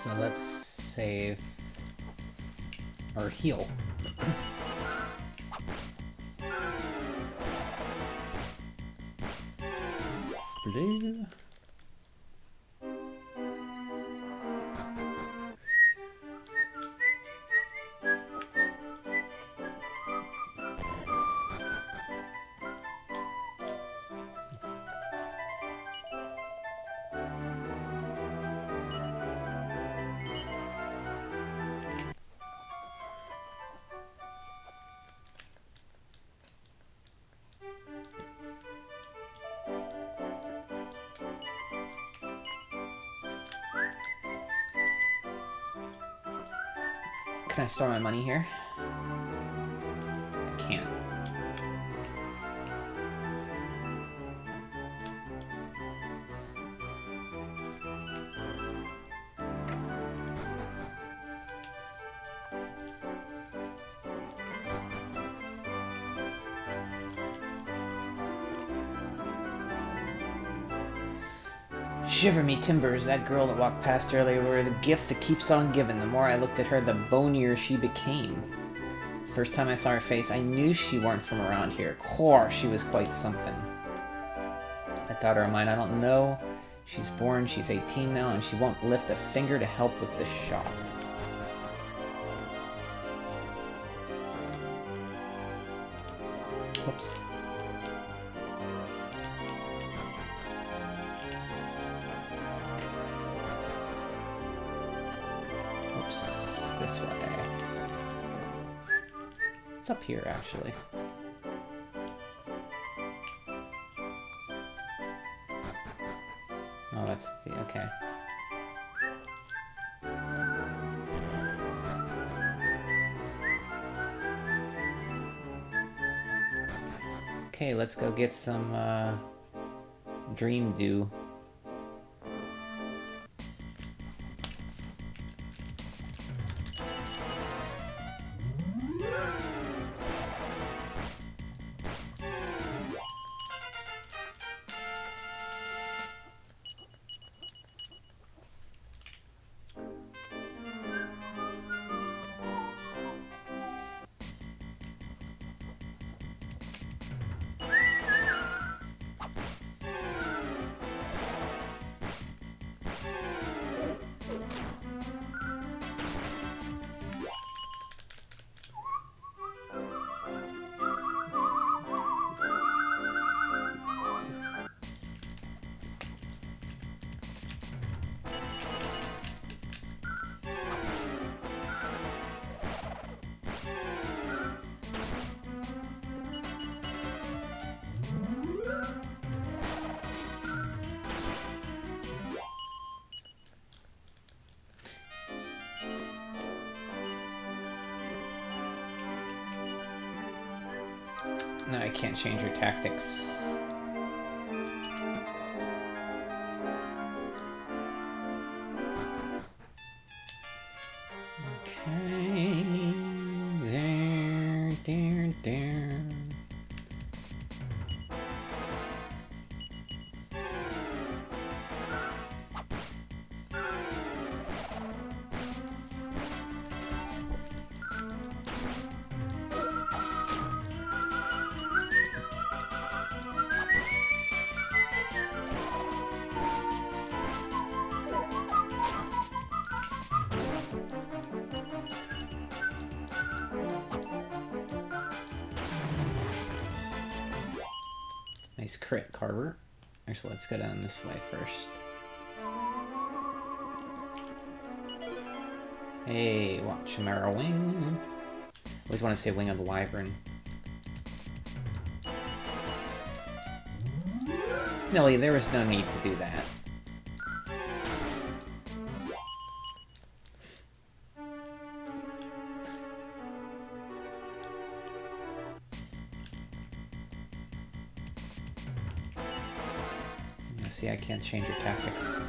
So let's save or heal. Blue. Can I store my money here? I can't. Shiver me timbers, that girl that walked past earlier were the gift that keeps on giving. The more I looked at her, the bonier she became. First time I saw her face, I knew she weren't from around here. Core, she was quite something. That daughter of mine, I don't know. She's born, she's 18 now, and she won't lift a finger to help with the shop. Whoops. This way. It's up here, actually. Oh, that's the... okay. Okay, let's go get some, Dream Dew. No, I can't change your tactics. Okay. There. Nice crit, Carver. Actually, let's go down this way first. Hey, watch Chimera Wing. Always want to say Wing of the Wyvern. No, there was no need to do that. See, I can't change your tactics.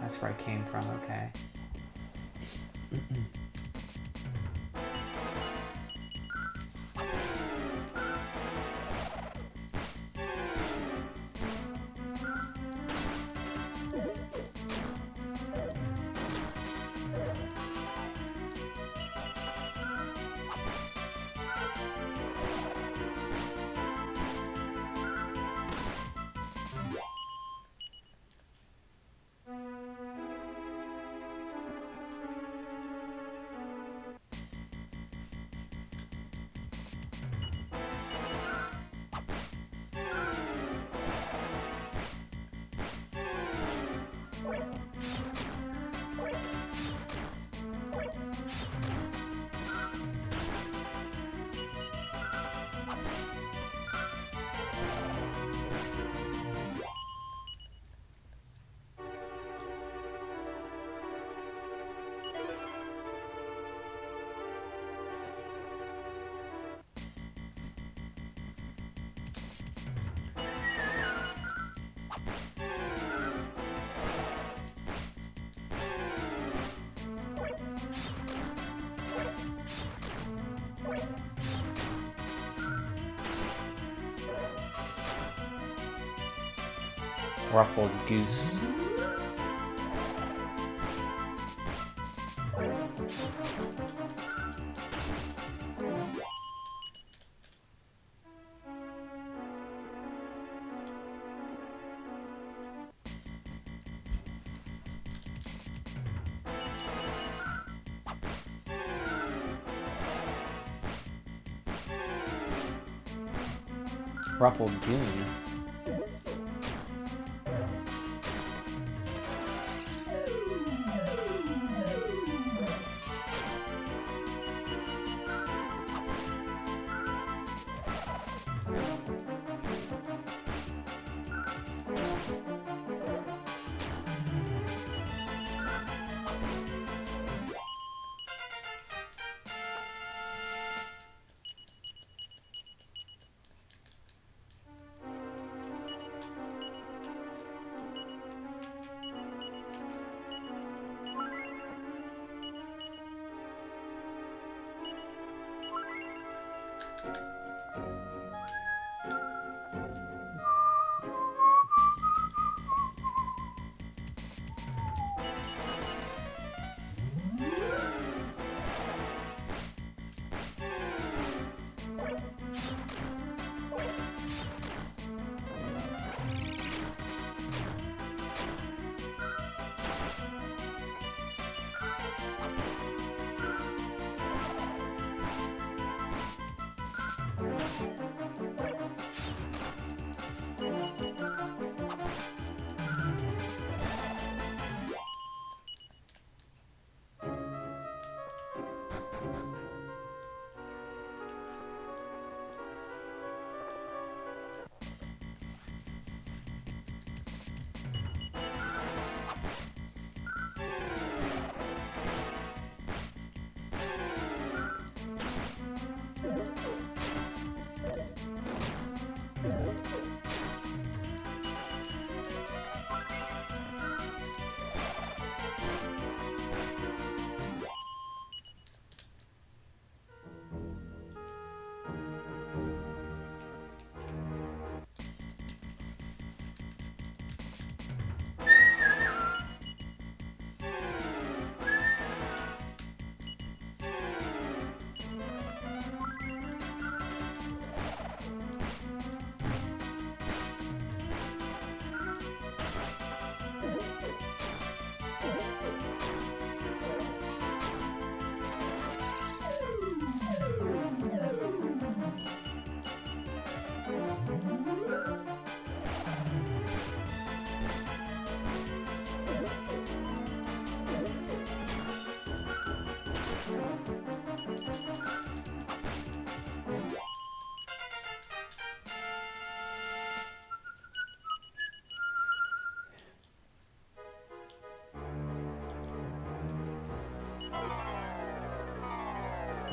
That's where I came from, okay. Ruffled goose. Ruffled goon.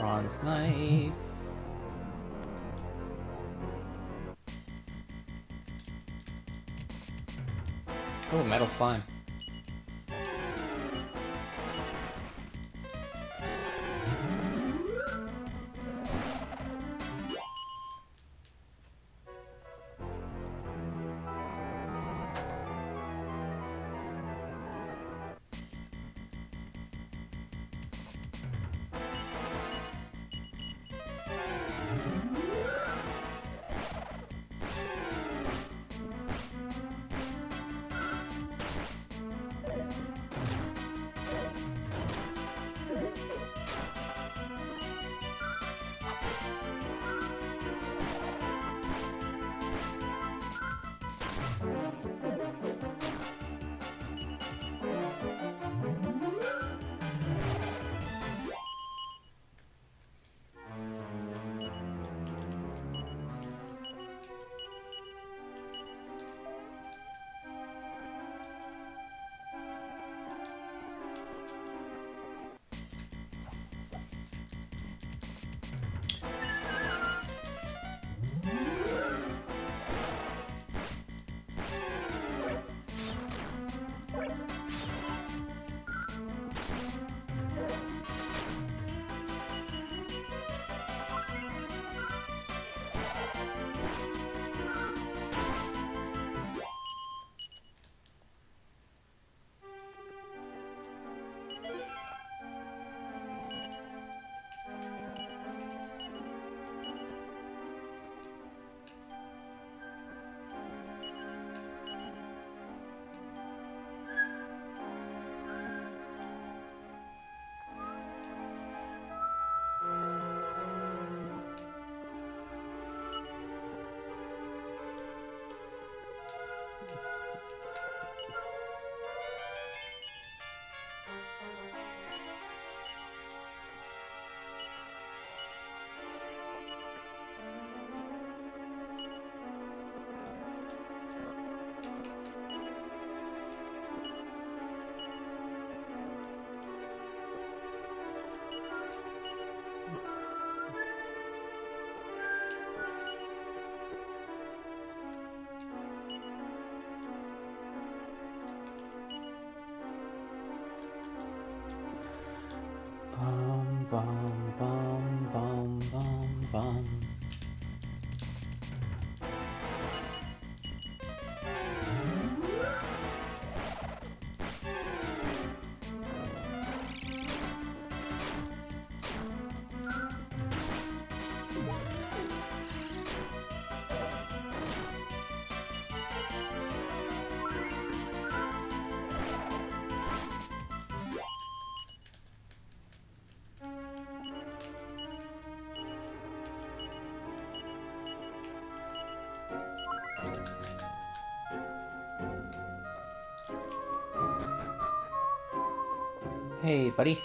Bronze knife. Oh, metal slime. Bum, bum, bum, bum, bum. Hey, buddy.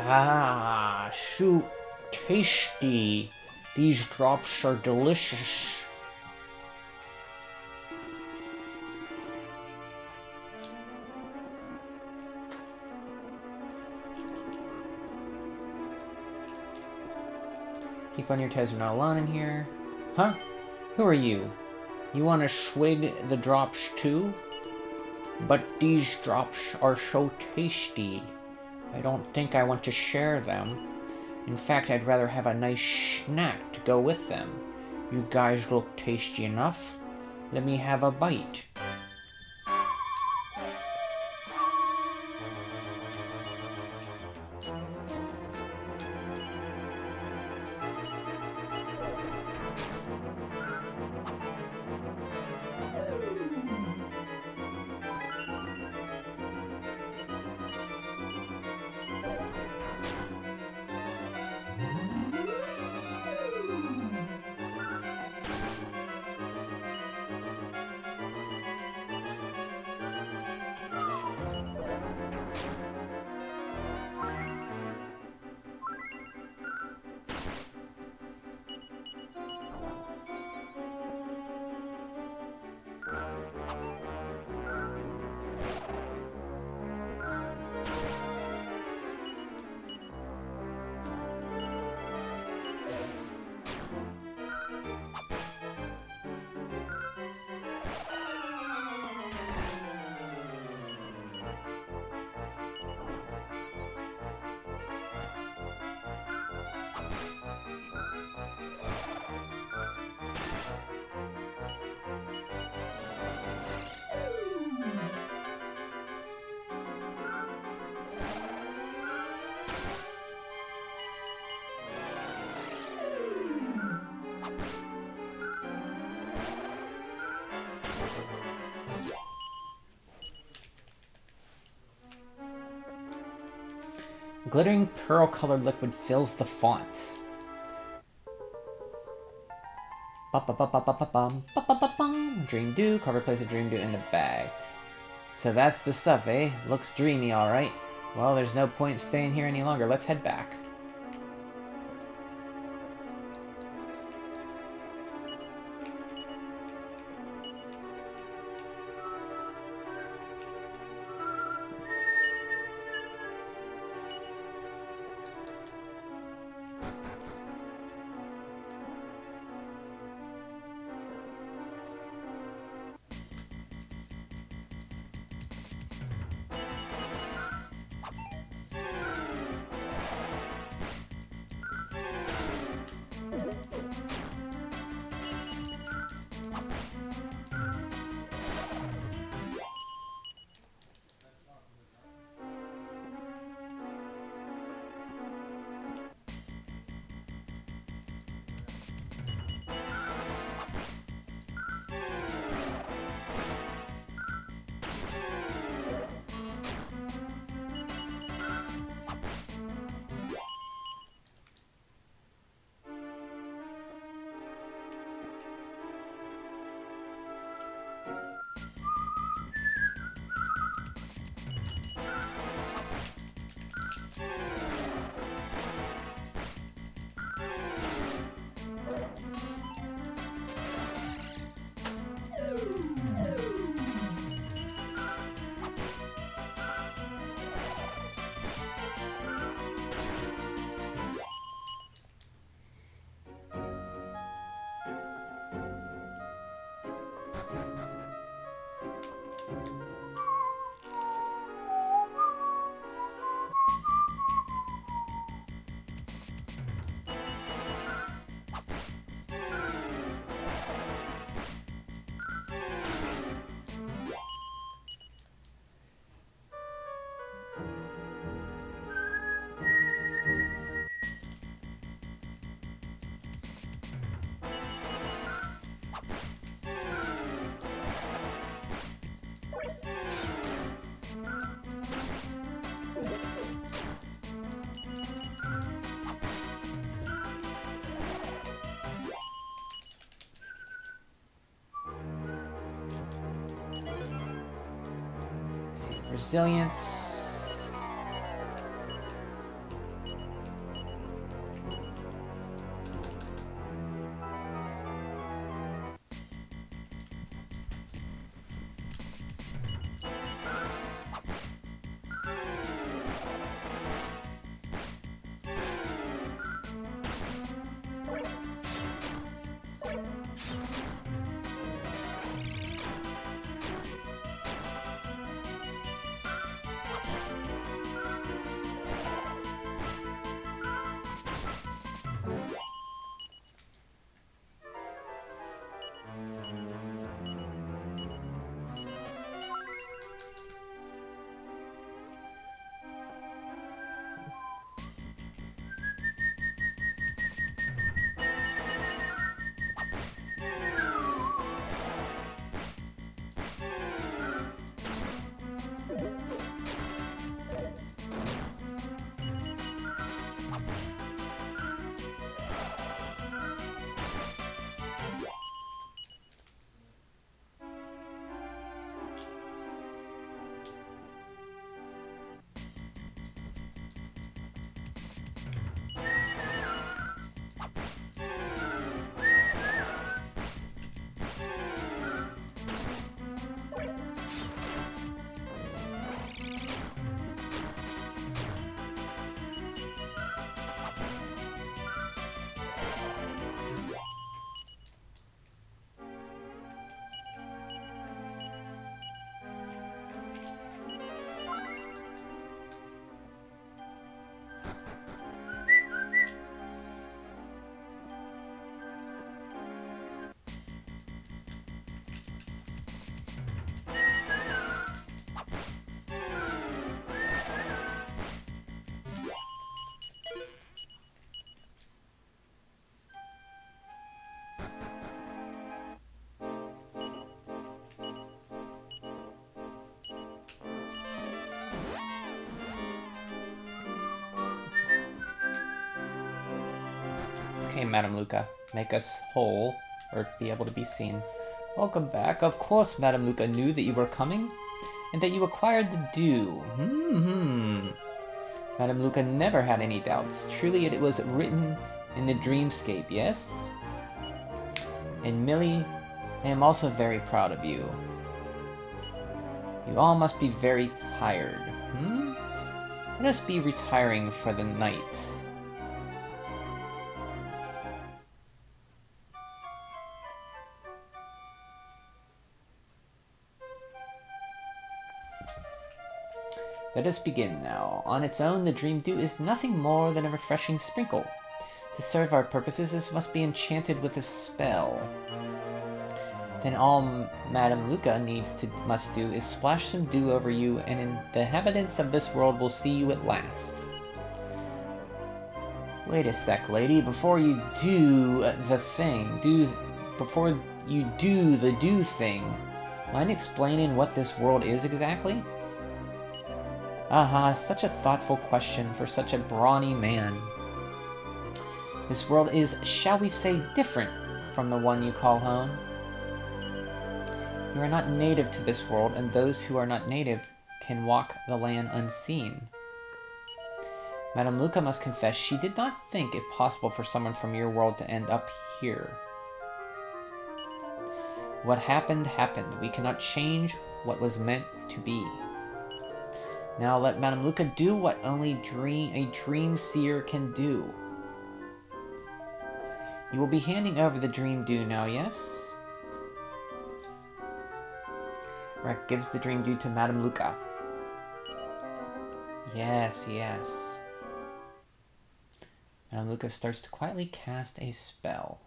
Ah, shoot. Tasty. These drops are delicious. Keep on your toes, we're not alone in here. Huh? Who are you? You want to swig the drops too? But these drops are so tasty. I don't think I want to share them. In fact, I'd rather have a nice snack to go with them. You guys look tasty enough. Let me have a bite. Glittering pearl-colored liquid fills the font. Dream Dew. Carver placed a Dream Dew in the bag. So that's the stuff, eh? Looks dreamy, alright. Well, there's no point staying here any longer. Let's head back. Resilience. Okay, Madame Luca. Make us whole, or be able to be seen. Welcome back. Of course, Madame Luca knew that you were coming, and that you acquired the dew. Madame Luca never had any doubts. Truly, it was written in the dreamscape, yes? And Millie, I am also very proud of you. You all must be very tired. Let us be retiring for the night. Let us begin now. On its own, the dream dew is nothing more than a refreshing sprinkle. To serve our purposes, this must be enchanted with a spell. Then all Madame Luca must do is splash some dew over you, and the inhabitants of this world will see you at last. Wait a sec, lady. Before you do the dew thing, mind explaining what this world is exactly? Aha, such a thoughtful question for such a brawny man. This world is, shall we say, different from the one you call home. You are not native to this world, and those who are not native can walk the land unseen. Madame Luca must confess she did not think it possible for someone from your world to end up here. What happened, happened. We cannot change what was meant to be. Now let Madame Luca do what only a dream seer can do. You will be handing over the dream dew now, yes? Rek gives the dream dew to Madame Luca. Yes, yes. Madame Luca starts to quietly cast a spell.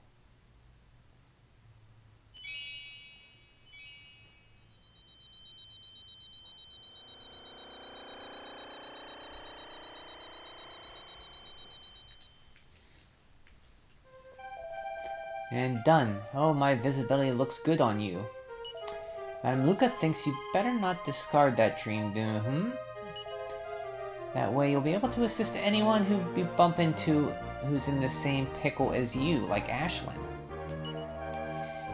And done. Oh, my visibility looks good on you. Madame Luca thinks you better not discard that dream dew, That way you'll be able to assist anyone who you bump into who's in the same pickle as you, like Ashlyn.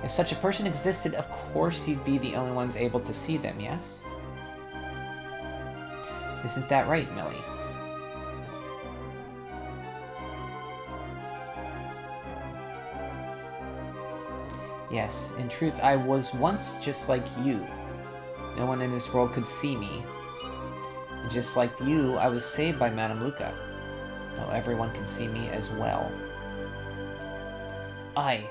If such a person existed, of course you'd be the only ones able to see them, yes? Isn't that right, Millie? Yes, in truth, I was once just like you. No one in this world could see me. And just like you, I was saved by Madame Luca. Though everyone can see me as well. Aye.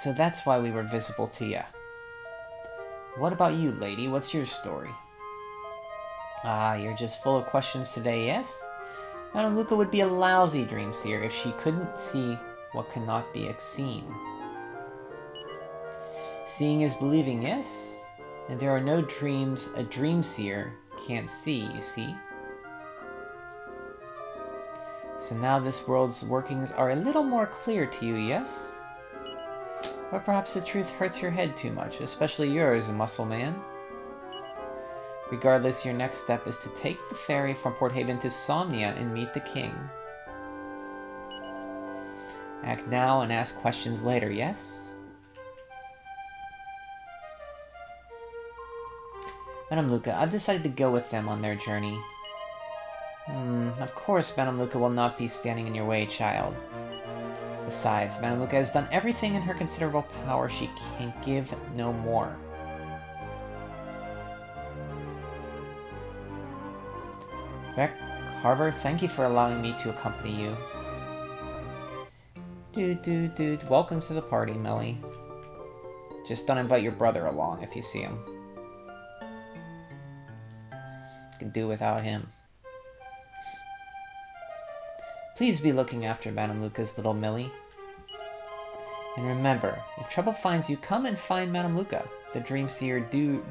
So that's why we were visible to ya. What about you, lady? What's your story? Ah, you're just full of questions today, yes? Madame Luca would be a lousy dream seer if she couldn't see what cannot be seen. Seeing is believing, yes? And there are no dreams a dream seer can't see, you see? So now this world's workings are a little more clear to you, yes? Or perhaps the truth hurts your head too much, especially yours, muscle man. Regardless, your next step is to take the ferry from Port Haven to Somnia and meet the king. Act now and ask questions later, yes? Madame Luca, I've decided to go with them on their journey. Of course Madame Luca will not be standing in your way, child. Besides, Madame Luca has done everything in her considerable power. She can give no more. Beck, Carver, thank you for allowing me to accompany you. Dude, welcome to the party, Millie. Just don't invite your brother along if you see him. You can do without him. Please be looking after Madame Luca's little Millie. And remember, if trouble finds you, come and find Madame Luca. The Dream Seer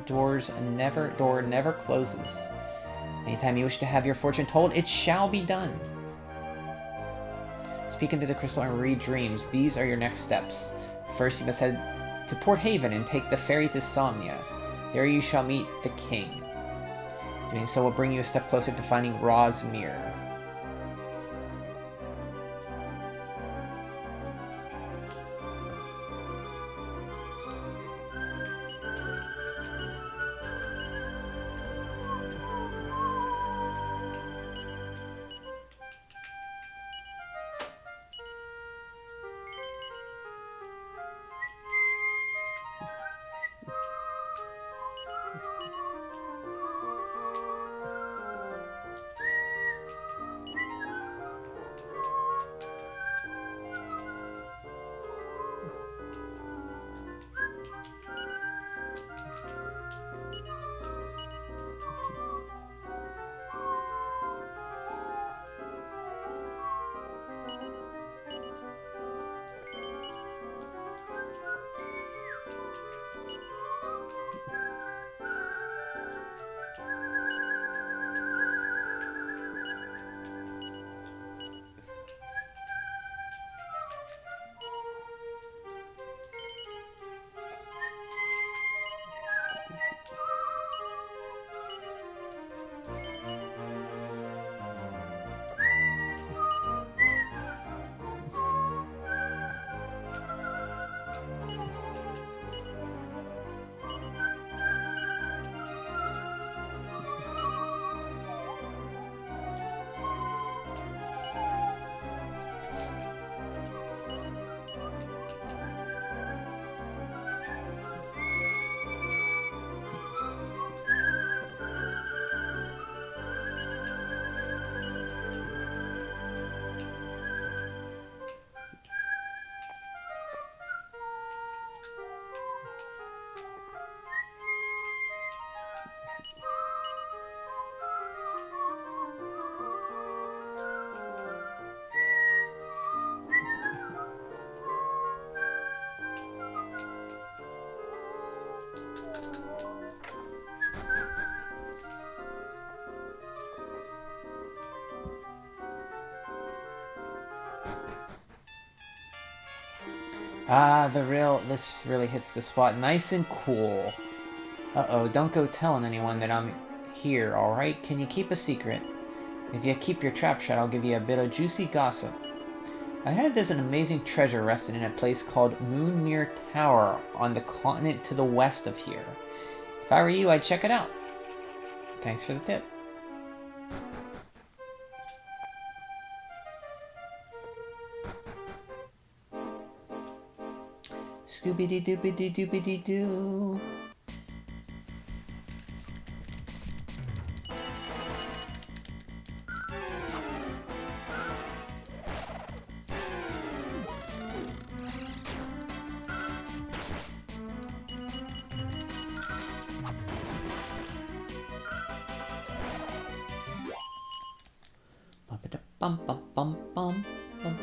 door never closes. Anytime you wish to have your fortune told, it shall be done. Speak into the crystal and read dreams. These are your next steps. First, you must head to Port Haven and take the ferry to Somnia. There you shall meet the king. Doing so will bring you a step closer to finding Ra's mirror. Ah, this really hits the spot nice and cool. Uh-oh, don't go telling anyone that I'm here, alright? Can you keep a secret? If you keep your trap shut, I'll give you a bit of juicy gossip. I heard there's an amazing treasure resting in a place called Moonmere Tower on the continent to the west of here. If I were you, I'd check it out. Thanks for the tip. Scooby-dee-doobie-dee-doobie-dee-doo. Bum bum bum bum bum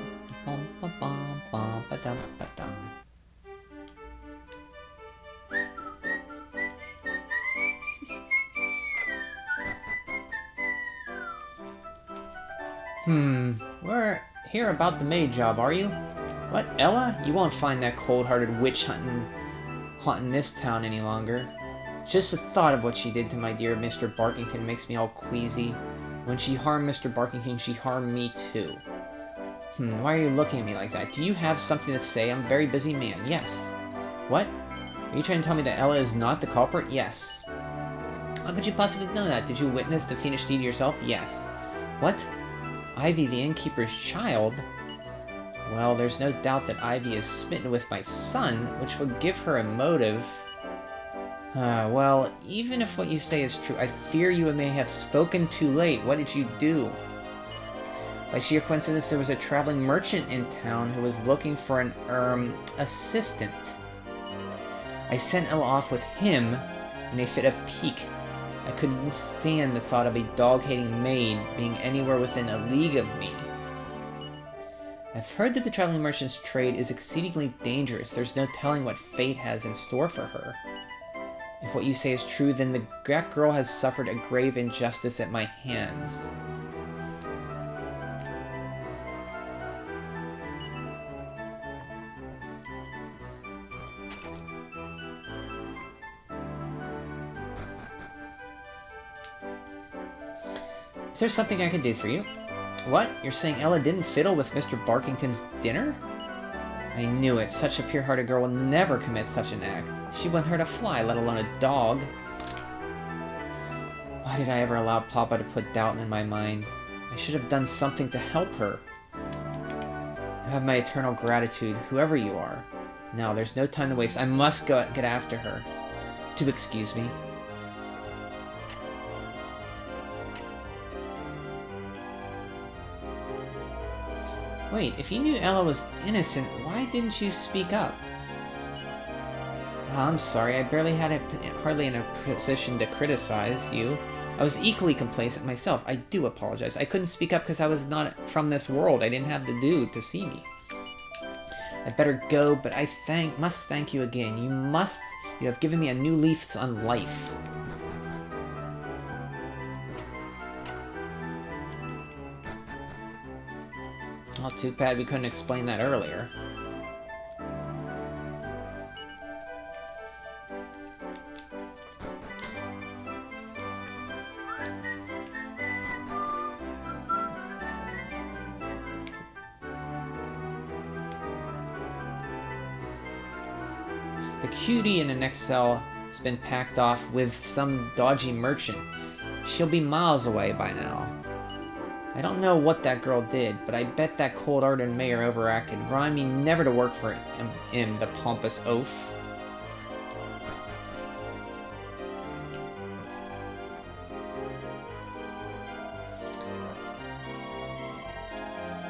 bum bum bum bum ba dum ba dum. We're here about the maid job, are you? What, Ella? You won't find that cold-hearted witch haunting this town any longer. Just the thought of what she did to my dear Mr. Barkington makes me all queasy. When she harmed Mr. Barkington, she harmed me too. Why are you looking at me like that? Do you have something to say? I'm a very busy man. Yes. What? Are you trying to tell me that Ella is not the culprit? Yes. How could you possibly know that? Did you witness the fiendish deed yourself? Yes. What? Ivy, the innkeeper's child? Well, there's no doubt that Ivy is smitten with my son, which would give her a motive. Well, even if what you say is true, I fear you may have spoken too late. What did you do? By sheer coincidence, there was a traveling merchant in town who was looking for an, assistant. I sent Ella off with him in a fit of pique. I couldn't stand the thought of a dog-hating maid being anywhere within a league of me. I've heard that the traveling merchant's trade is exceedingly dangerous. There's no telling what fate has in store for her. If what you say is true, then that girl has suffered a grave injustice at my hands. Is there something I can do for you? What? You're saying Ella didn't fiddle with Mr. Barkington's dinner? I knew it. Such a pure-hearted girl will never commit such an act. She wouldn't hurt a fly, let alone a dog. Why did I ever allow Papa to put doubt in my mind? I should have done something to help her. You have my eternal gratitude, whoever you are. Now, there's no time to waste. I must go get after her. Do excuse me. Wait, if you knew Ella was innocent, why didn't you speak up? Oh, I'm sorry, I hardly in a position to criticize you. I was equally complacent myself. I do apologize. I couldn't speak up because I was not from this world. I didn't have the dude to see me. I better go, but I must thank you again. You have given me a new leaf on life. Well, too bad we couldn't explain that earlier. The cutie in the next cell has been packed off with some dodgy merchant. She'll be miles away by now. I don't know what that girl did, but I bet that cold-hearted mayor overacted. Remind me never to work for him, the pompous oaf.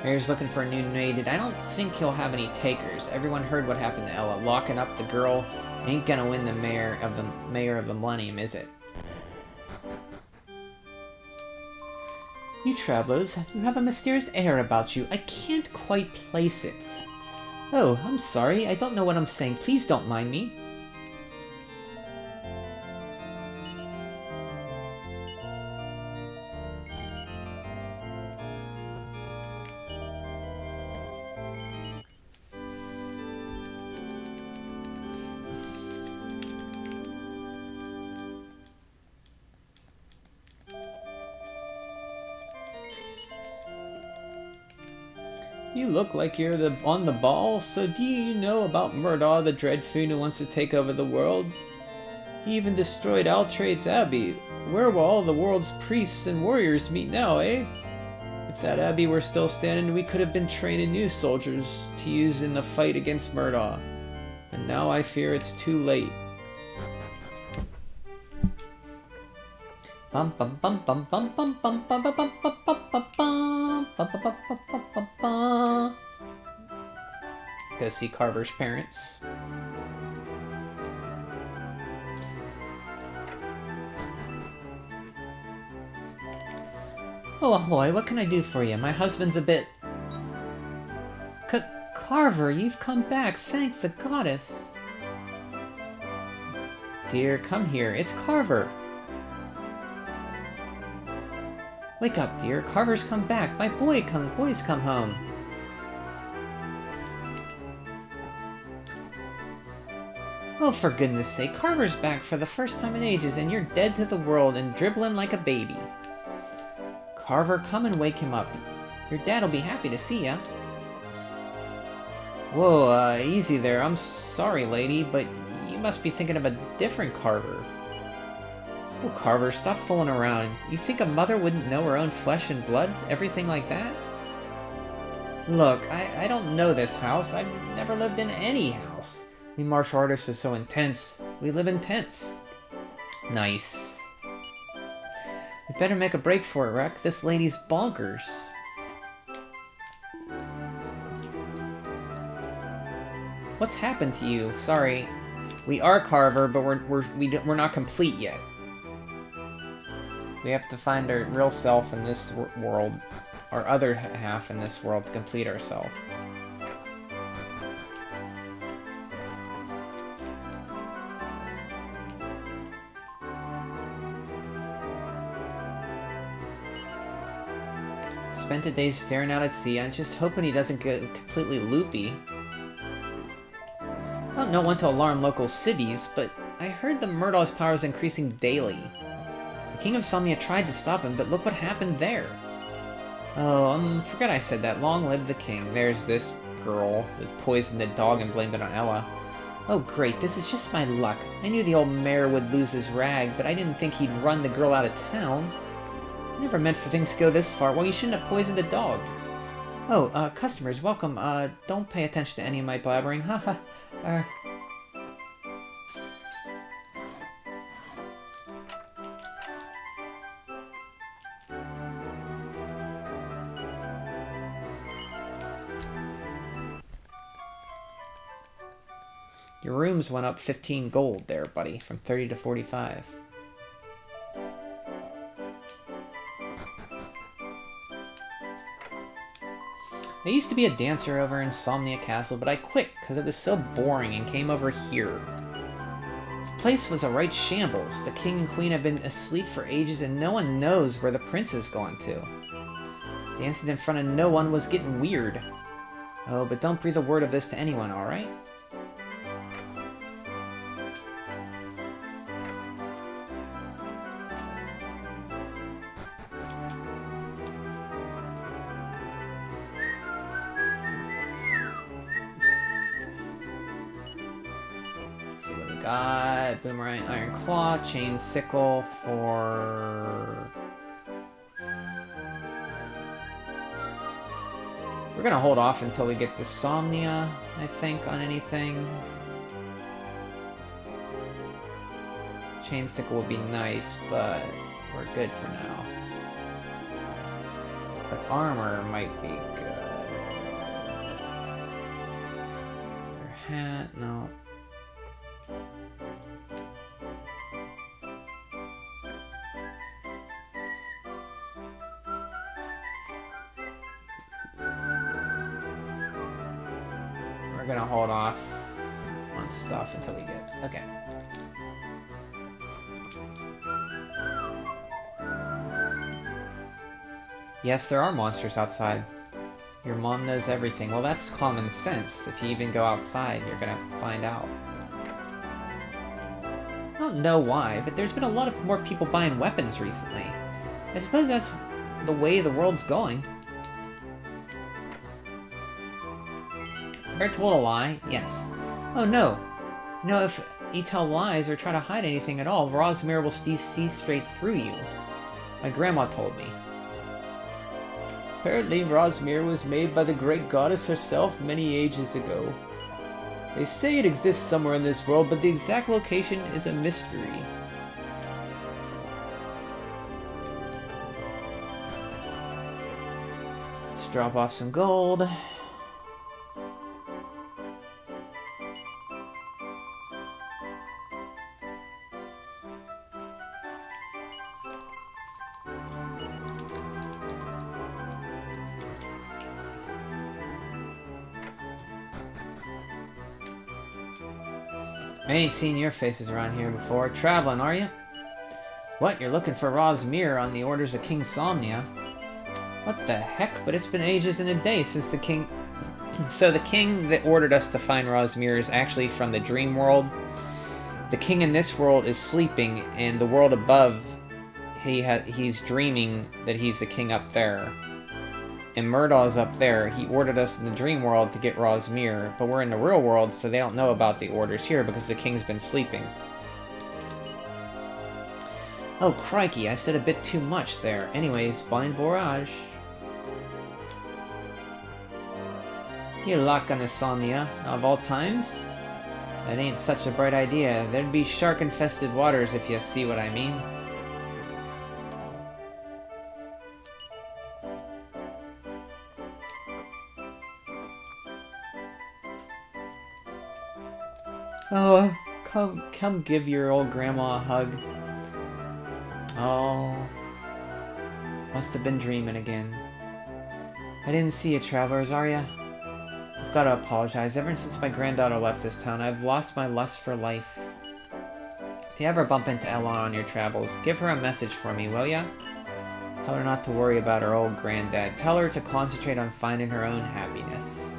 Mayor's looking for a new maid, and I don't think he'll have any takers. Everyone heard what happened to Ella. Locking up the girl ain't gonna win the mayor of the millennium, is it? You travelers, you have a mysterious air about you. I can't quite place it. Oh, I'm sorry. I don't know what I'm saying. Please don't mind me. You look like you're on the ball, so do you know about Murdaugh the Dreadfiend who wants to take over the world? He even destroyed Altrade's Abbey. Where will all the world's priests and warriors meet now, eh? If that abbey were still standing, we could have been training new soldiers to use in the fight against Murdaugh. And now I fear it's too late. Bum bum bum bum bum bum bum bum bum bum bum bum bum bum bum. Go see Carver's parents. Oh, ahoy, what can I do for you? My husband's a bit... Carver, you've come back, thank the goddess. Dear, come here, it's Carver. Wake up, dear, Carver's come back, my boy's come home. Oh, for goodness sake, Carver's back for the first time in ages, and you're dead to the world and dribbling like a baby. Carver, come and wake him up. Your dad'll be happy to see ya. Whoa, easy there. I'm sorry, lady, but you must be thinking of a different Carver. Oh, Carver, stop fooling around. You think a mother wouldn't know her own flesh and blood? Everything like that? Look, I don't know this house. I've never lived in any house. We martial artists are so intense. We live in tents. Nice. We better make a break for it, Rec. This lady's bonkers. What's happened to you? Sorry. We are Carver, but we're not complete yet. We have to find our real self in this world, our other half in this world, to complete ourselves. Spent the day staring out at sea. I'm just hoping he doesn't get completely loopy. I don't know when to alarm local cities, but I heard the Murdaugh's power is increasing daily. The King of Somnia tried to stop him, but look what happened there. Oh, forget I said that. Long live the king. There's this girl that poisoned the dog and blamed it on Ella. Oh great, this is just my luck. I knew the old mayor would lose his rag, but I didn't think he'd run the girl out of town. Never meant for things to go this far. Well, you shouldn't have poisoned the dog. Oh, customers, welcome. Don't pay attention to any of my blabbering. Haha. Your rooms went up 15 gold there, buddy, from 30 to 45. I used to be a dancer over in Somnia Castle, but I quit because it was so boring and came over here. The place was a right shambles. The king and queen have been asleep for ages and no one knows where the prince has gone to. Dancing in front of no one was getting weird. Oh, but don't breathe a word of this to anyone, alright? Boomerang, Iron Claw, Chain Sickle for... We're gonna hold off until we get to Somnia, I think, on anything. Chain Sickle would be nice, but we're good for now. But armor might be good. Their hat, no. We're gonna hold off on stuff until we get... Okay. Yes, there are monsters outside. Your mom knows everything. Well, that's common sense. If you even go outside, you're gonna find out. I don't know why, but there's been a lot of more people buying weapons recently. I suppose that's the way the world's going. Bear told a lie? Yes. Oh no. You know, if you tell lies or try to hide anything at all, Rosmir will see straight through you. My grandma told me. Apparently, Rosmir was made by the great goddess herself many ages ago. They say it exists somewhere in this world, but the exact location is a mystery. Let's drop off some gold. I ain't seen your faces around here before. Traveling, are you? What, you're looking for Rosmir on the orders of King Somnia? What the heck? But it's been ages and a day since the king... So the king that ordered us to find Rosmir is actually from the dream world. The king in this world is sleeping, and the world above, he's dreaming that he's the king up there. And Murdaw's up there. He ordered us in the dream world to get Rosmir, but we're in the real world, so they don't know about the orders here because the king's been sleeping. Oh, crikey, I said a bit too much there. Anyways, bon voyage. You luck on the Somnia, of all times? That ain't such a bright idea. There'd be shark-infested waters if you see what I mean. Oh, come give your old grandma a hug. Oh, must have been dreaming again. I didn't see you, travelers, are ya? I've got to apologize. Ever since my granddaughter left this town, I've lost my lust for life. If you ever bump into Ella on your travels, give her a message for me, will ya? Tell her not to worry about her old granddad. Tell her to concentrate on finding her own happiness.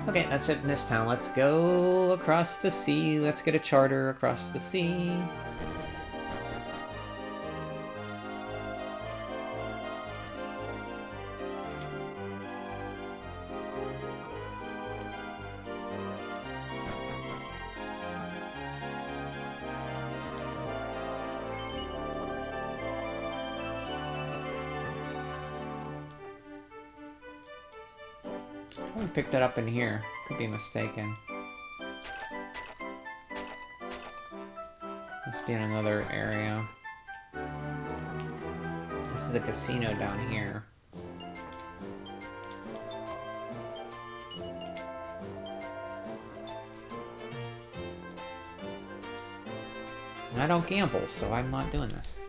Okay, that's it in this town. Let's go across the sea. Let's get a charter across the sea. I picked it up in here. Could be mistaken. Must be in another area. This is a casino down here. And I don't gamble, so I'm not doing this.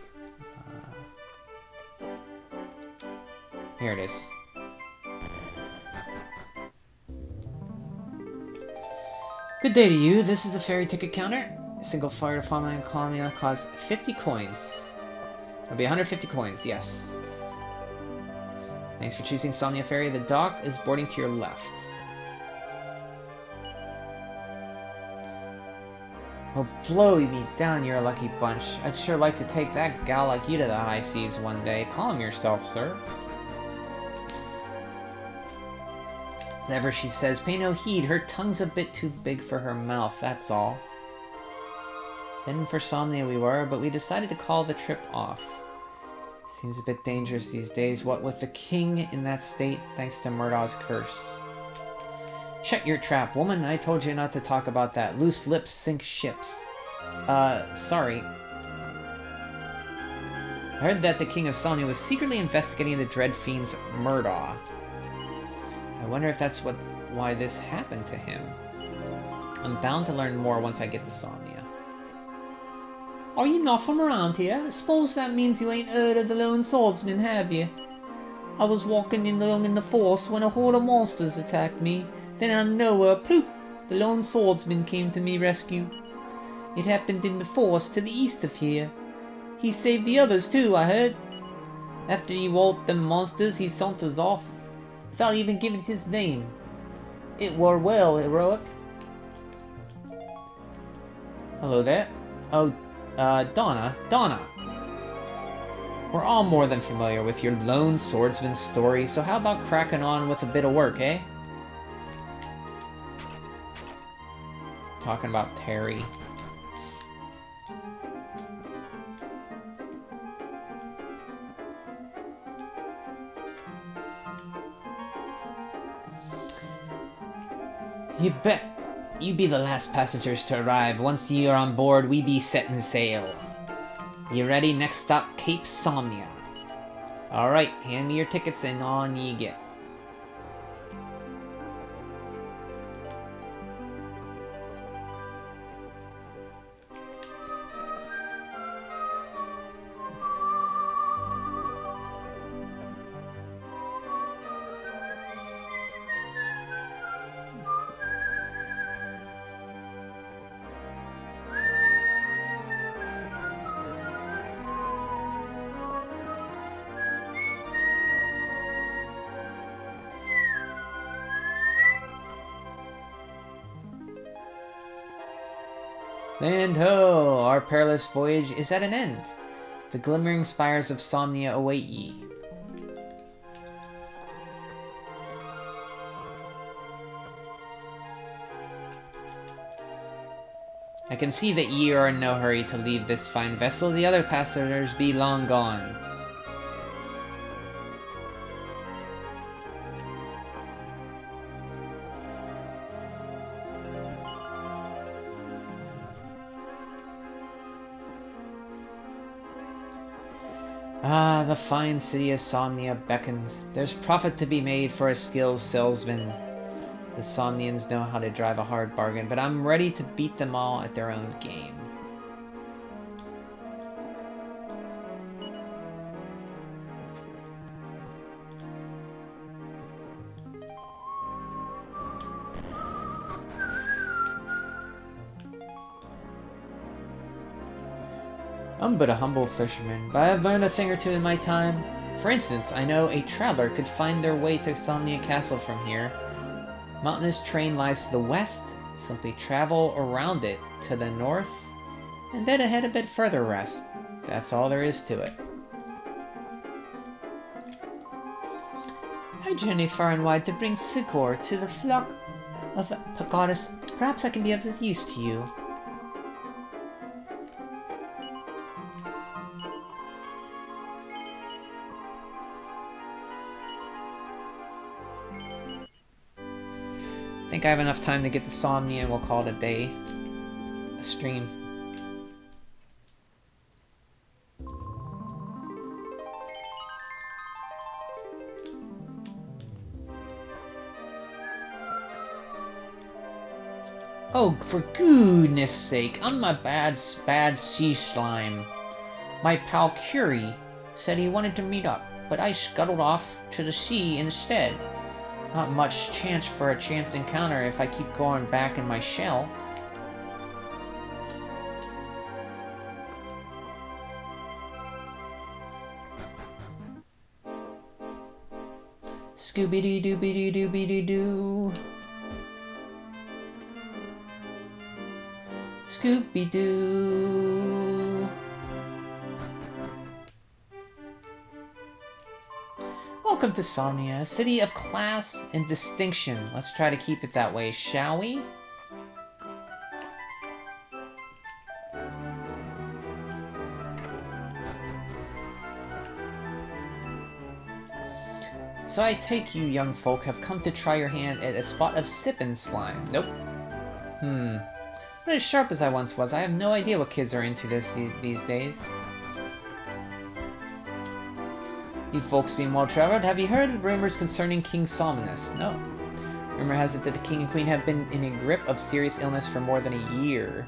Here it is. Good day to you. This is the ferry ticket counter. A single flight to Somnia and Somnia costs 50 coins. It'll be 150 coins, yes. Thanks for choosing Somnia Ferry. The dock is boarding to your left. Oh, blow me down, you're a lucky bunch. I'd sure like to take that gal like you to the high seas one day. Calm yourself, sir. Whatever she says, pay no heed. Her tongue's a bit too big for her mouth, that's all. Heading for Somnia we were, but we decided to call the trip off. Seems a bit dangerous these days, what with the king in that state, thanks to Murdaw's curse. Shut your trap, woman. I told you not to talk about that. Loose lips sink ships. Sorry. I heard that the king of Somnia was secretly investigating the dread fiend's Murdaw. I wonder if that's why this happened to him. I'm bound to learn more once I get to Somnia. Are you not from around here? Suppose that means you ain't heard of the Lone Swordsman, have you? I was walking along in the forest when a horde of monsters attacked me. Then out of nowhere, ploop, the Lone Swordsman came to me rescue. It happened in the forest to the east of here. He saved the others too, I heard. After he waltzed them monsters, he saunters off, without even giving his name. It were well heroic. Hello there. Oh, Donna. We're all more than familiar with your lone swordsman story, so how about cracking on with a bit of work, eh? Talking about Terry. You bet you be the last passengers to arrive. Once you're on board, we be setting sail. You ready? Next stop, Cape Somnia. Alright, hand me your tickets and on ye get. And ho! Our perilous voyage is at an end. The glimmering spires of Somnia await ye. I can see that ye are in no hurry to leave this fine vessel. The other passengers be long gone. Ah, the fine city of Somnia beckons. There's profit to be made for a skilled salesman. The Somnians know how to drive a hard bargain, but I'm ready to beat them all at their own game. I'm but a humble fisherman, but I've learned a thing or two in my time. For instance, I know a traveler could find their way to Somnia Castle from here. Mountainous terrain lies to the west. Simply travel around it to the north, and then ahead a bit further west. That's all there is to it. I journey far and wide to bring succor to the flock of Pagodas. Perhaps I can be of use to you. I think I have enough time to get to Somnia and we'll call it a day. A stream. Oh, for goodness sake, I'm a bad sea slime. My pal Curie said he wanted to meet up, but I scuttled off to the sea instead. Not much chance for a chance encounter if I keep going back in my shell. Scooby-Doo-Dooby-Doo-Dooby-Doo. Scooby-Doo. Welcome to Somnia, a city of class and distinction. Let's try to keep it that way, shall we? So I take you young folk have come to try your hand at a spot of sippin' slime. Nope. Not as sharp as I once was. I have no idea what kids are into these days. You folks seem well traveled. Have you heard rumors concerning King Somnus? No. Rumor has it that the king and queen have been in a grip of serious illness for more than a year.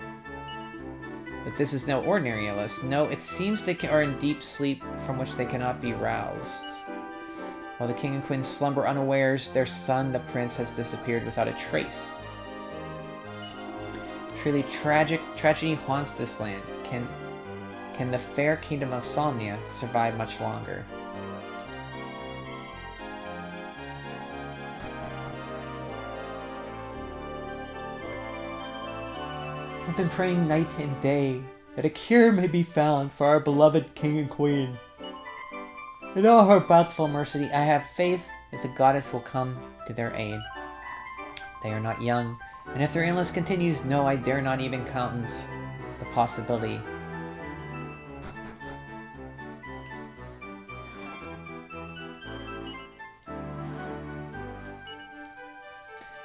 But this is no ordinary illness. No, it seems they are in deep sleep from which they cannot be roused. While the king and queen slumber unawares, their son, the prince, has disappeared without a trace. Truly tragedy haunts this land. Can the fair kingdom of Somnia survive much longer? I've been praying night and day that a cure may be found for our beloved king and queen. In all her bountiful mercy, I have faith that the goddess will come to their aid. They are not young, and if their illness continues, no, I dare not even countenance the possibility.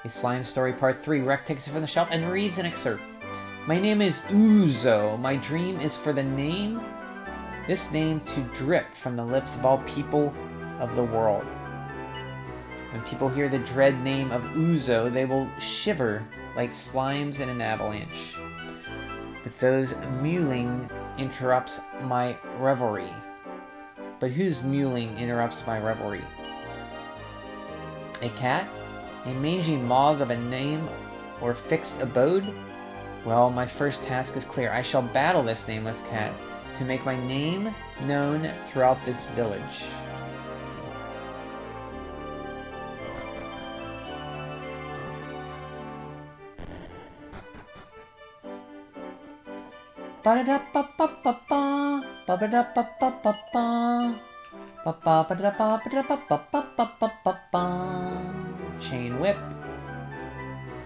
A Slime Story Part 3. Rec takes it from the shelf and reads an excerpt. My name is Uzo. My dream is for this name to drip from the lips of all people of the world. When people hear the dread name of Uzo, they will shiver like slimes in an avalanche. But those mewling interrupts my revelry. But whose mewling interrupts my revelry? A cat? A mangy mog of a name or fixed abode? Well, my first task is clear. I shall battle this nameless cat to make my name known throughout this village. Chain whip.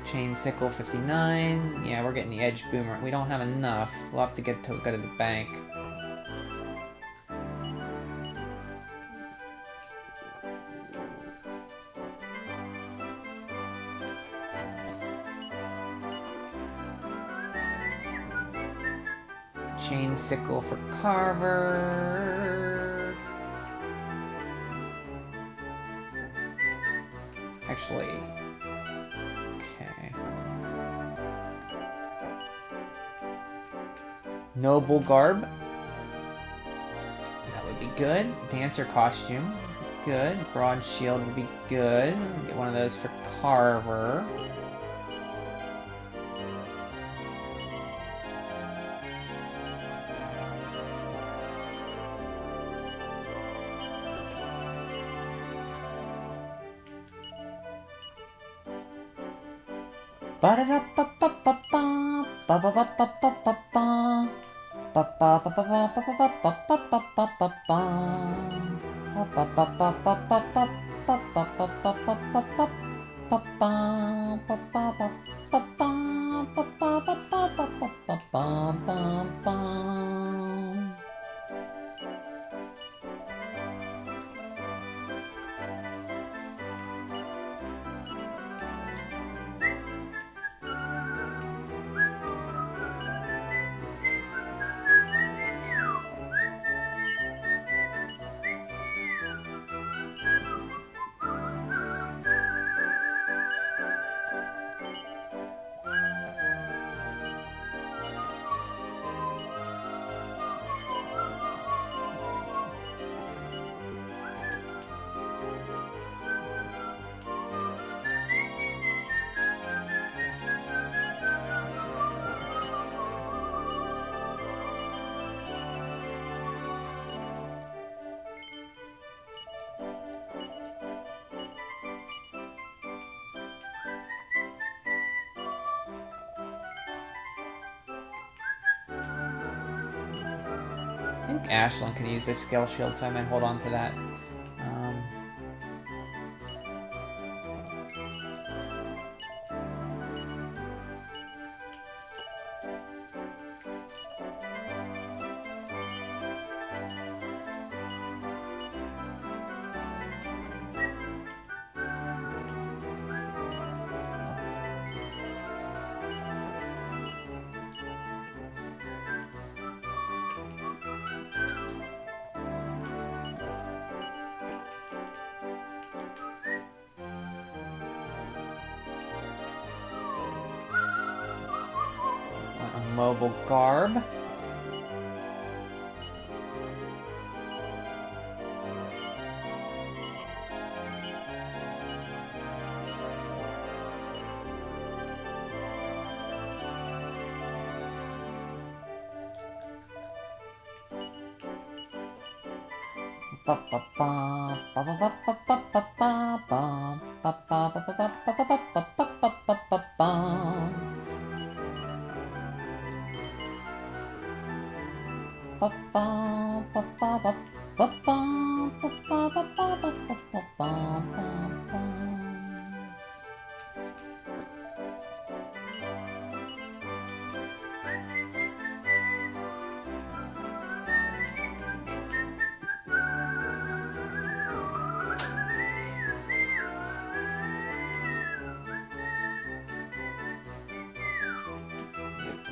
Chain sickle 59. Yeah, we're getting the edge boomer. We don't have enough. We'll have to go to the bank. Chain sickle for Carver. Actually, okay. Noble garb. That would be good. Dancer costume. Good. Broad shield would be good. Get one of those for Carver. I think Ashlyn can use this skill shield, so I might hold on to that. Mobile garb.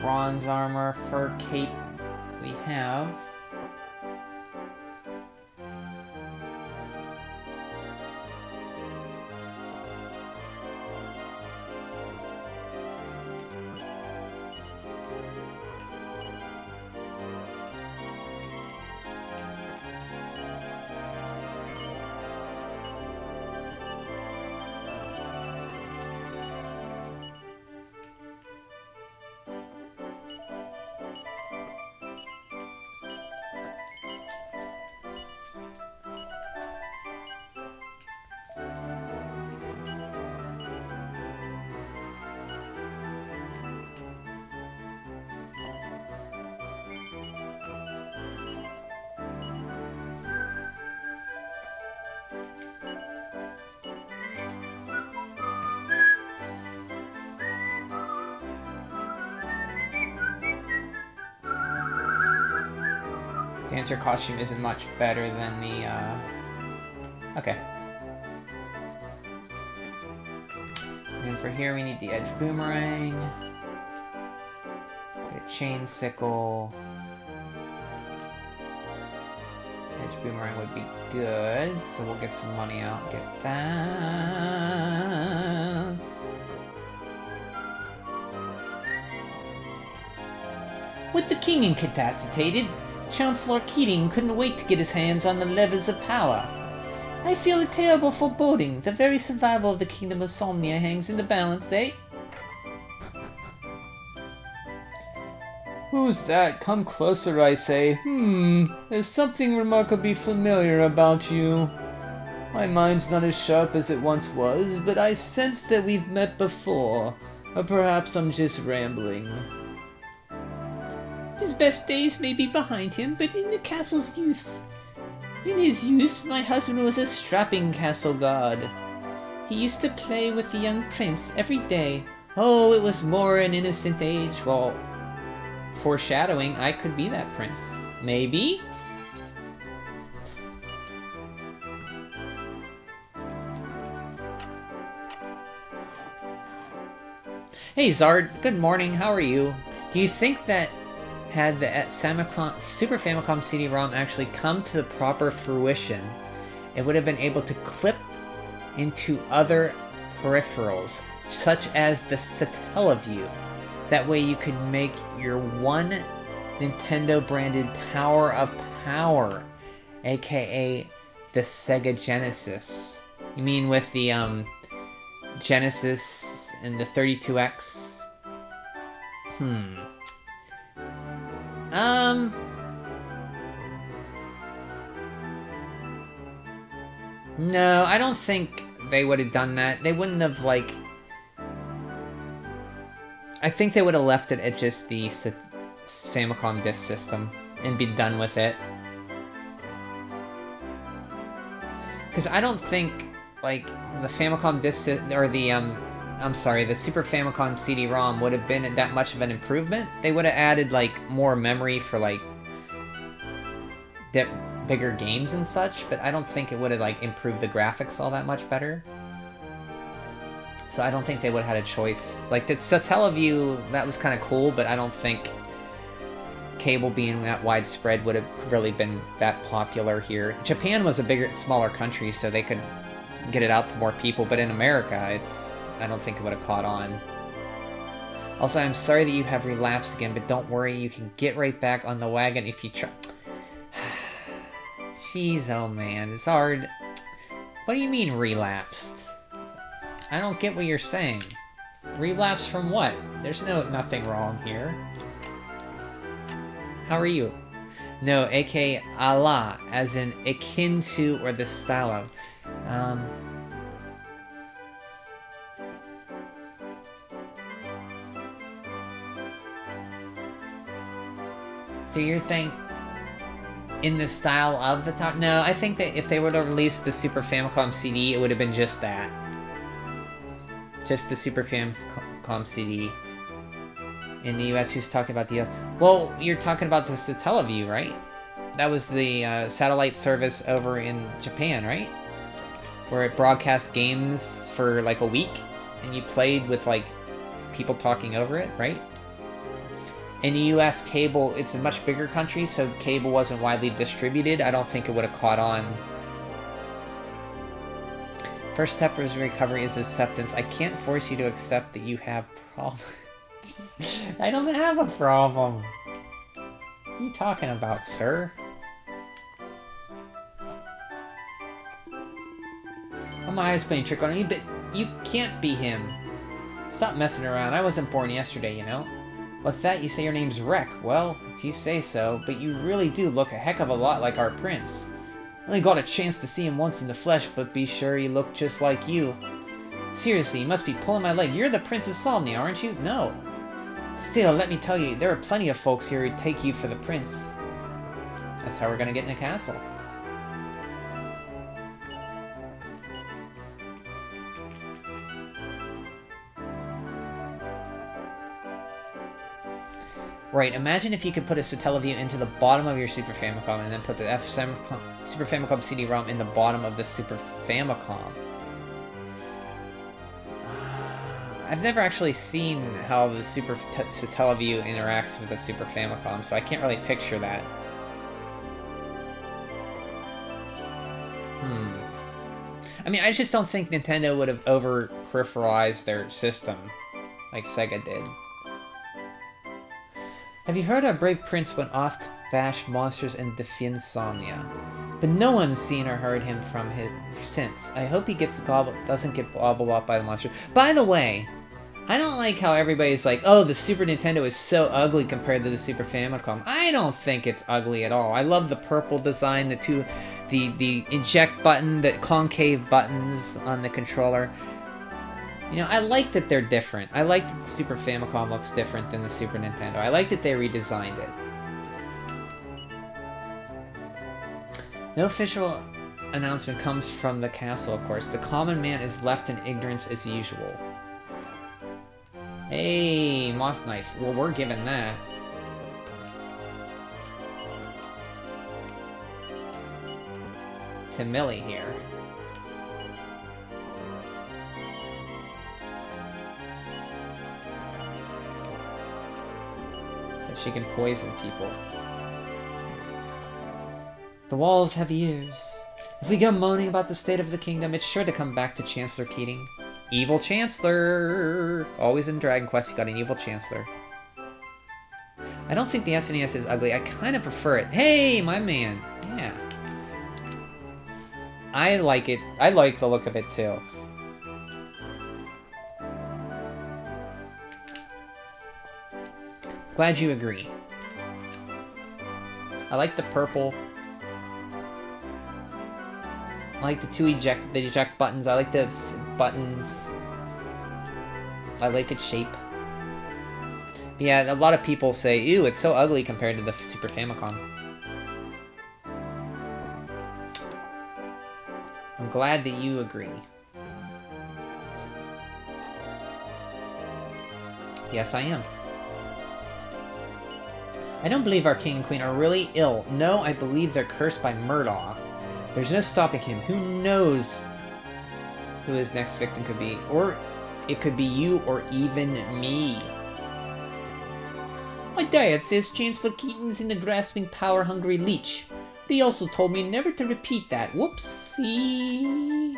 Bronze armor, fur cape we have. Dancer costume isn't much better than the, Okay. And for here we need the edge boomerang. Get a chain sickle. Edge boomerang would be good, so we'll get some money out and get that. With the king incapacitated, Chancellor Keating couldn't wait to get his hands on the levers of power. I feel a terrible foreboding. The very survival of the kingdom of Somnia hangs in the balance, eh? Who's that? Come closer, I say. There's something remarkably familiar about you. My mind's not as sharp as it once was, but I sense that we've met before. Or perhaps I'm just rambling. His best days may be behind him, but in his youth, my husband was a strapping castle guard. He used to play with the young prince every day. Oh, it was more an innocent age. Well, foreshadowing, I could be that prince. Maybe? Hey Zard, good morning, how are you? Do you think that had the Super Famicom CD-ROM actually come to the proper fruition, it would have been able to clip into other peripherals, such as the Satellaview. That way you could make your one Nintendo-branded Tower of Power, aka the Sega Genesis. You mean with the Genesis and the 32X? No, I don't think they would have done that. They wouldn't have, like... I think they would have left it at just the Famicom disk system and be done with it. Because I don't think, like, the Famicom disk or the, I'm sorry, the Super Famicom CD-ROM would have been that much of an improvement. They would have added, like, more memory for, like, bigger games and such, but I don't think it would have, like, improved the graphics all that much better. So I don't think they would have had a choice. Like, the Satellaview, that was kind of cool, but I don't think cable being that widespread would have really been that popular here. Japan was a smaller country, so they could get it out to more people, but in America, I don't think it would have caught on. Also, I'm sorry that you have relapsed again, but don't worry, you can get right back on the wagon if you try. Jeez, oh man, it's hard. What do you mean, relapsed? I don't get what you're saying. Relapse from what? There's nothing wrong here. How are you? No, aka Allah, as in akin to or the style of. So you're saying in the style of the top? No, I think that if they would have released the Super Famicom CD, it would have been just that. Just the Super Famicom CD. In the US, who's talking about the... Well, you're talking about the Satellaview, right? That was the satellite service over in Japan, right? Where it broadcast games for like a week, and you played with like people talking over it, right? In the US, cable, it's a much bigger country, so cable wasn't widely distributed. I don't think it would have caught on. First step of recovery is acceptance. I can't force you to accept that you have problems. I don't have a problem. What are you talking about, sir? Oh, my eyes playing trick on me, but you can't be him. Stop messing around. I wasn't born yesterday, you know? What's that? You say your name's Rek. Well, if you say so, but you really do look a heck of a lot like our prince. Only got a chance to see him once in the flesh, but be sure he looked just like you. Seriously, you must be pulling my leg. You're the Prince of Somnia, aren't you? No. Still, let me tell you, there are plenty of folks here who'd take you for the prince. That's how we're gonna get in the castle. Right, imagine if you could put a Satellaview into the bottom of your Super Famicom and then put the Super Famicom CD-ROM in the bottom of the Super Famicom. I've never actually seen how the Super Satellaview interacts with the Super Famicom, so I can't really picture that. I mean, I just don't think Nintendo would have over-peripheralized their system like Sega did. Have you heard our brave prince went off to bash monsters and defend Somnia? But no one's seen or heard him from him since. I hope he doesn't get gobbled up by the monster. By the way, I don't like how everybody's like, oh, the Super Nintendo is so ugly compared to the Super Famicom. I don't think it's ugly at all. I love the purple design, the eject button, the concave buttons on the controller. You know, I like that they're different. I like that the Super Famicom looks different than the Super Nintendo. I like that they redesigned it. No official announcement comes from the castle, of course. The common man is left in ignorance as usual. Hey, Moth Knife. Well, we're given that. To Millie here. She can poison people. The walls have ears. If we go moaning about the state of the kingdom, it's sure to come back to Chancellor Keating. Evil Chancellor! Always in Dragon Quest, you got an evil Chancellor. I don't think the SNES is ugly. I kind of prefer it. Hey, my man! Yeah. I like it. I like the look of it, too. Glad you agree. I like the purple. I like the two eject buttons. I like the buttons. I like its shape. But yeah, a lot of people say, ew, it's so ugly compared to the Super Famicom. I'm glad that you agree. Yes, I am. I don't believe our king and queen are really ill. No, I believe they're cursed by Murdaugh. There's no stopping him. Who knows who his next victim could be? Or it could be you or even me. My dad says Chancellor Keating's in a grasping, power-hungry leech. But he also told me never to repeat that. Whoopsie.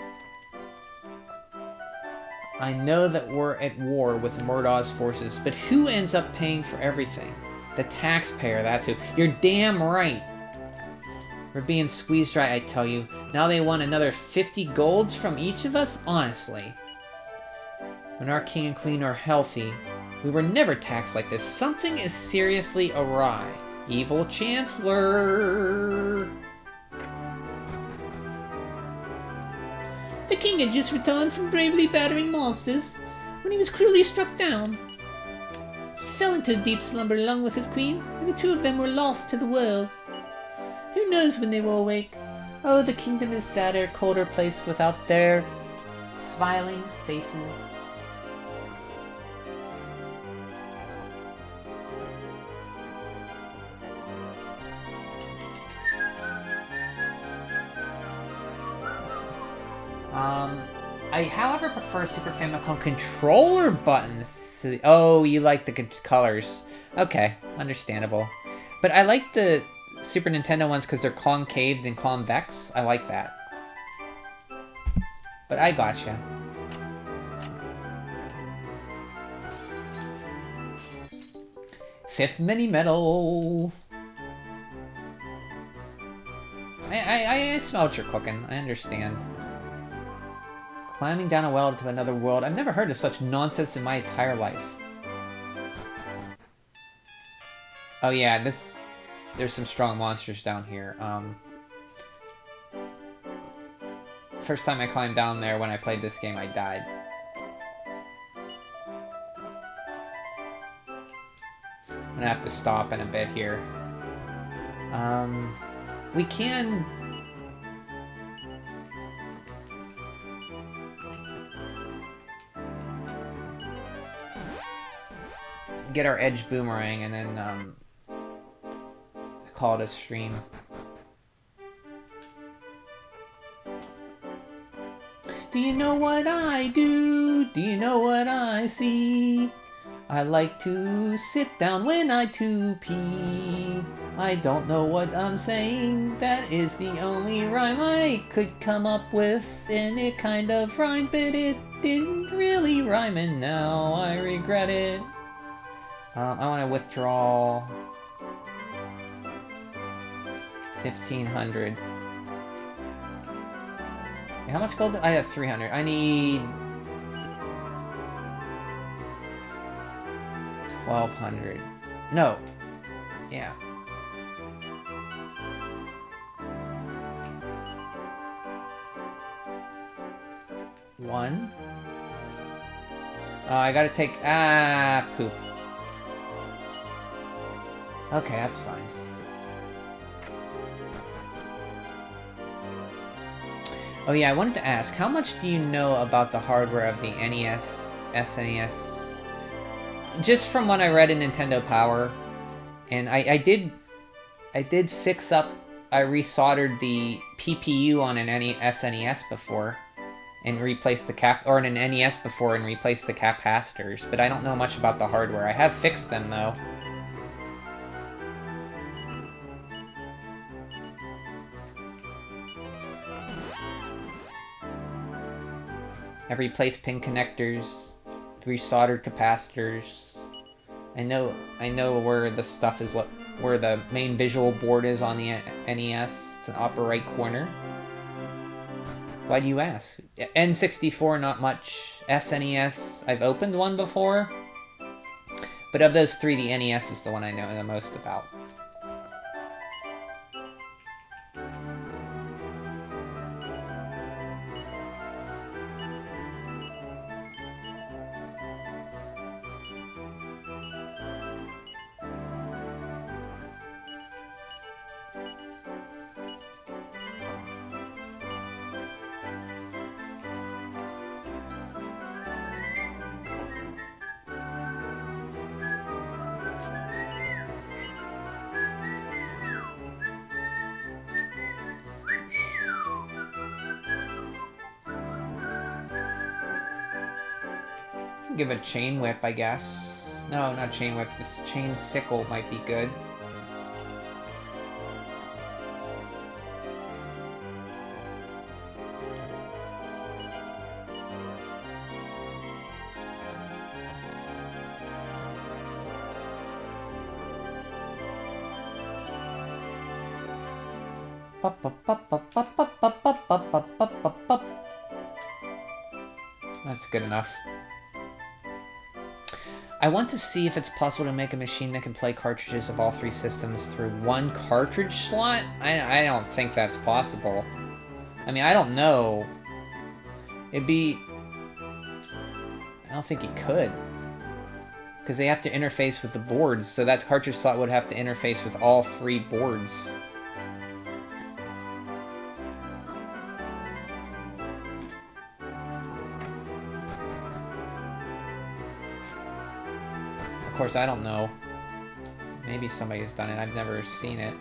I know that we're at war with Murdaugh's forces, but who ends up paying for everything? The taxpayer, that's who. You're damn right. We're being squeezed dry, I tell you. Now they want another 50 golds from each of us? Honestly. When our king and queen are healthy, we were never taxed like this. Something is seriously awry. Evil Chancellor! The king had just returned from bravely battering monsters when he was cruelly struck down. Fell into a deep slumber along with his queen, and the two of them were lost to the world. Who knows when they will awake? Oh, the kingdom is sadder, colder place without their smiling faces. I, however, prefer Super Famicom controller buttons to the... Oh, you like the colors. Okay, understandable. But I like the Super Nintendo ones because they're concaved and convex. I like that. But I gotcha. Fifth mini medal. I smell what you're cooking. I understand. Climbing down a well to another world. I've never heard of such nonsense in my entire life. Oh yeah, there's some strong monsters down here. First time I climbed down there when I played this game, I died. I'm gonna have to stop in a bit here. We can... get our edge boomerang and then call it a stream. Do you know what I do? Do you know what I see? I like to sit down when I to pee. I don't know what I'm saying. That is the only rhyme I could come up with, and it kind of rhymed, but it didn't really rhyme, and now I regret it. I want to withdraw 1,500. How much gold? I have 300. I need 1,200. No. Yeah. One. I gotta take... poop. Okay, that's fine. Oh yeah, I wanted to ask, how much do you know about the hardware of the NES, SNES? Just from what I read in Nintendo Power, and I did fix up, I resoldered the PPU on an SNES before, and replaced the or an NES before and replaced the capacitors, but I don't know much about the hardware. I have fixed them though. I've replaced pin connectors, resoldered capacitors. I know where the stuff is, where the main visual board is on the NES. It's in the upper right corner. Why do you ask? N64, not much. SNES, I've opened one before. But of those three, the NES is the one I know the most about. Give a chain whip, I guess. No, not chain whip. This chain sickle might be good. That's good enough. I want to see if it's possible to make a machine that can play cartridges of all three systems through one cartridge slot. I don't think that's possible. I mean, I don't know. It'd be... I don't think you could. Because they have to interface with the boards, so that cartridge slot would have to interface with all three boards. Of course, I don't know. Maybe somebody's done it. I've never seen it.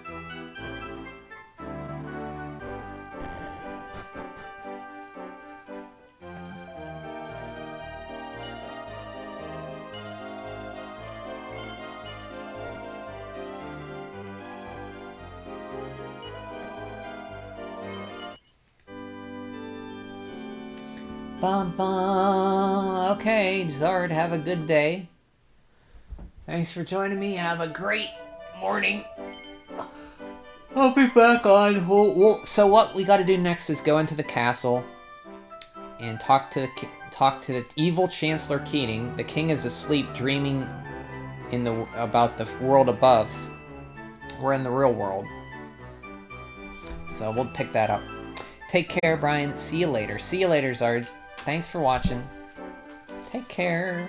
Bum bum. Okay, Zard, have a good day. Thanks for joining me. Have a great morning. I'll be back on. So what we got to do next is go into the castle and talk to the evil Chancellor Keating. The king is asleep, dreaming about the world above. We're in the real world, so we'll pick that up. Take care, Brian. See you later. See you later, Zard. Thanks for watching. Take care.